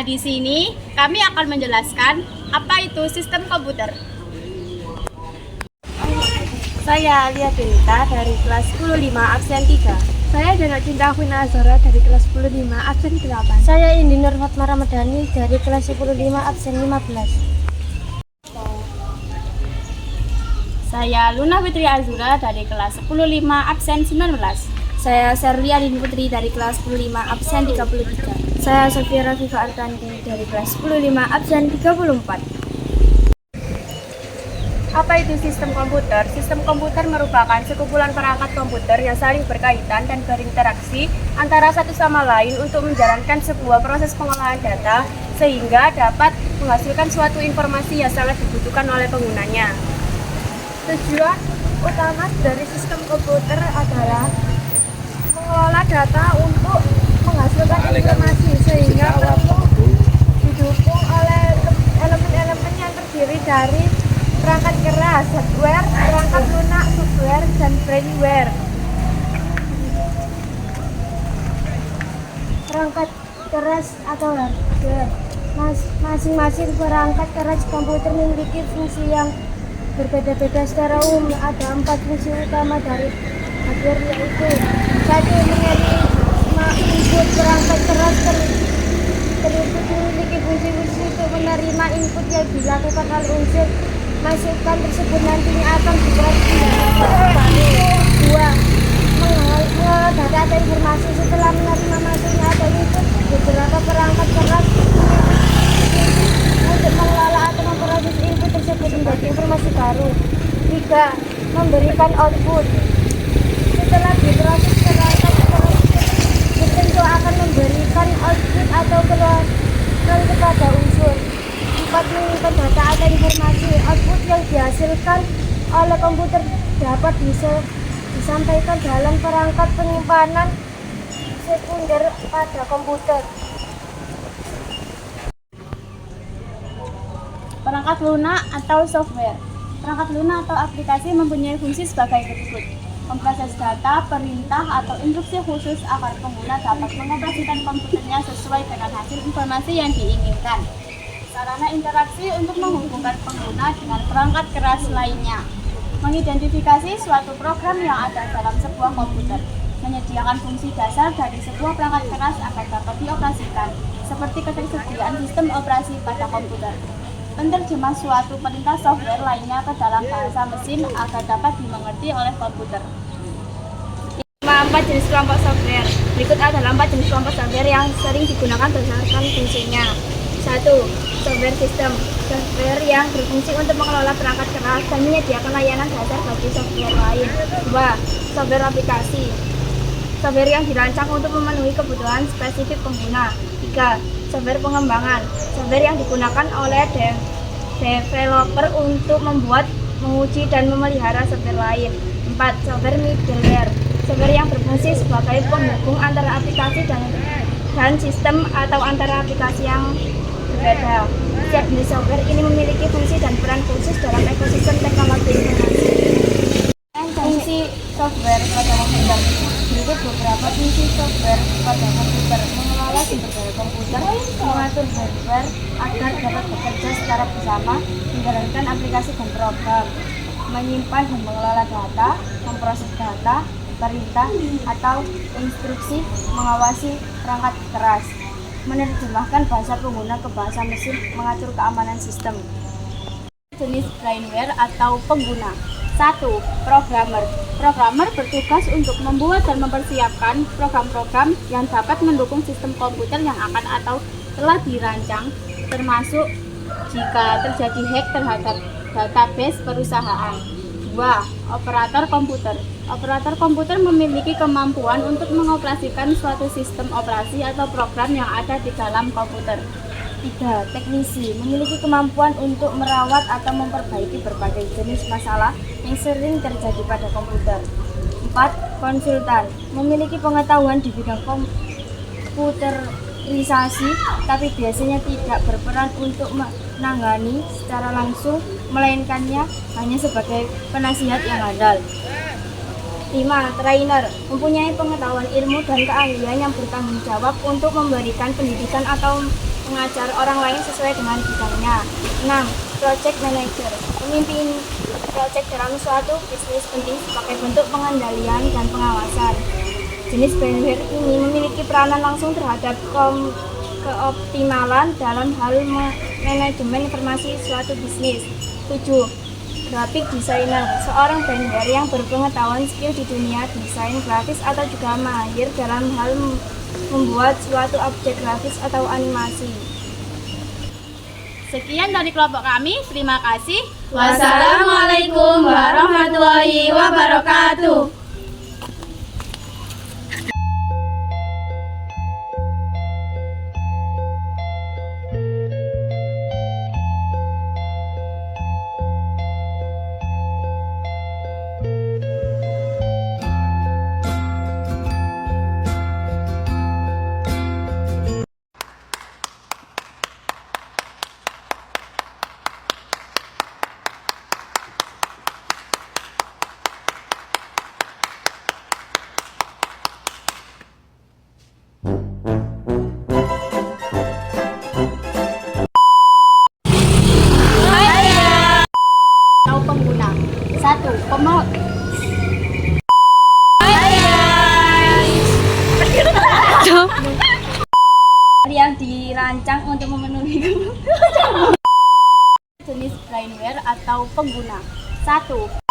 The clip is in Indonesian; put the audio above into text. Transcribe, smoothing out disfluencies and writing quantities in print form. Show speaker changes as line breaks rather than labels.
di sini kami akan menjelaskan apa itu sistem komputer.
Saya Alia Benita dari kelas 15 absen 3.
Saya Dana Cinta Afina Azhara dari kelas 15 absen 8.
Saya Indi Nurfatma Ramadhani dari kelas 15 absen 15.
Saya Luna Fitri Azura dari kelas 15 absen 19.
Saya Serlia Lini Putri dari kelas 15 absen 33. Saya Sofia Rafifa Artanti dari kelas 15 absen 34.
Apa itu sistem komputer? Sistem komputer merupakan sekumpulan perangkat komputer yang saling berkaitan dan berinteraksi antara satu sama lain untuk menjalankan sebuah proses pengolahan data sehingga dapat menghasilkan suatu informasi yang sangat dibutuhkan oleh penggunanya. Tujuan utama dari sistem komputer adalah mengelola data untuk menghasilkan informasi sehingga perlu didukung oleh elemen-elemen yang terdiri dari perangkat keras, hardware, perangkat lunak, software, dan brainware.
Perangkat keras atau hardware. Masing-masing perangkat keras komputer memiliki fungsi yang berbeda-beda. Secara umum ada 4 fungsi utama dari hardware, yaitu 1. Menerima input. Perangkat keras tersebut memiliki fungsi-fungsi untuk menerima input yang dilakukan oleh unsur masukan tersebut nantinya akan diproduksi baru. 2. Mengelola data atau informasi. Setelah menerima masuknya atau input, beberapa perangkat keras untuk mengelola atau memproses input tersebut menjadi informasi baru. 3. Memberikan output. Setelah diproses, perangkat keras tertentu akan memberikan output atau keluaran kepada unsur. 4. Menyimpan data atau informasi. Output yang dihasilkan oleh komputer dapat disampaikan dalam perangkat penyimpanan sekunder pada komputer.
Perangkat lunak atau software. Perangkat lunak atau aplikasi mempunyai fungsi sebagai berikut: memproses data, perintah, atau instruksi khusus agar pengguna dapat mengoperasikan komputernya sesuai dengan hasil informasi yang diinginkan. Sarana interaksi untuk menghubungkan pengguna dengan perangkat keras lainnya. Mengidentifikasi suatu program yang ada dalam sebuah komputer. Menyediakan fungsi dasar dari sebuah perangkat keras agar dapat dioperasikan, seperti ketersediaan sistem operasi pada komputer. Menerjemah suatu perintah software lainnya ke dalam bahasa mesin agar dapat dimengerti oleh komputer.
4 jenis kelompok software. Berikut adalah 4 jenis kelompok software yang sering digunakan berdasarkan fungsinya. 1. Software system. Software yang berfungsi untuk mengelola perangkat keras dan menyediakan layanan dasar bagi software lain. 2. Software aplikasi. Software yang dirancang untuk memenuhi kebutuhan spesifik pengguna. 3. Software pengembangan. Software yang digunakan oleh developer untuk membuat, menguji, dan memelihara software lain. 4. Software middleware. Software yang berfungsi sebagai penghubung antara aplikasi dan sistem atau antara aplikasi yang berbeda. Setiap jenis software ini memiliki fungsi dan peran khusus dalam ekosistem teknologi informasi.
Fungsi software pada komputer. Berikut beberapa fungsi software pada komputer: mengelola sumber daya komputer, mengatur hardware agar dapat bekerja secara bersama, menjalankan aplikasi dan program, menyimpan dan mengelola data, memproses data, perintah atau instruksi, mengawasi perangkat keras, menerjemahkan bahasa pengguna ke bahasa mesin, mengatur keamanan sistem.
Jenis brainware atau pengguna. 1. Programmer. Programmer bertugas untuk membuat dan mempersiapkan program-program yang dapat mendukung sistem komputer yang akan atau telah dirancang, termasuk jika terjadi hack terhadap database perusahaan. 2. Operator komputer. Operator komputer memiliki kemampuan untuk mengoperasikan suatu sistem operasi atau program yang ada di dalam komputer.
3. Teknisi. Memiliki kemampuan untuk merawat atau memperbaiki berbagai jenis masalah yang sering terjadi pada komputer. 4. Konsultan. Memiliki pengetahuan di bidang komputerisasi, tapi biasanya tidak berperan untuk menangani secara langsung, melainkannya hanya sebagai penasihat yang handal. 5. Trainer. Mempunyai pengetahuan ilmu dan keahlian yang bertanggung jawab untuk memberikan pendidikan atau
mengajar orang lain sesuai dengan bidangnya. 6. Project Manager, memimpin project dalam suatu bisnis penting sebagai bentuk pengendalian dan pengawasan. Jenis bandware ini memiliki peranan langsung terhadap keoptimalan dalam hal manajemen informasi suatu bisnis. 7. Graphic Designer, seorang bandware yang berpengetahuan skill di dunia desain grafis atau juga mahir dalam hal membuat suatu objek grafis atau animasi.
Sekian dari kelompok kami, terima kasih.
Wassalamualaikum warahmatullahi wabarakatuh.
Atau pengguna. 1. Pemot.
Yang dirancang untuk memenuhi
Jenis brainware atau pengguna. 1.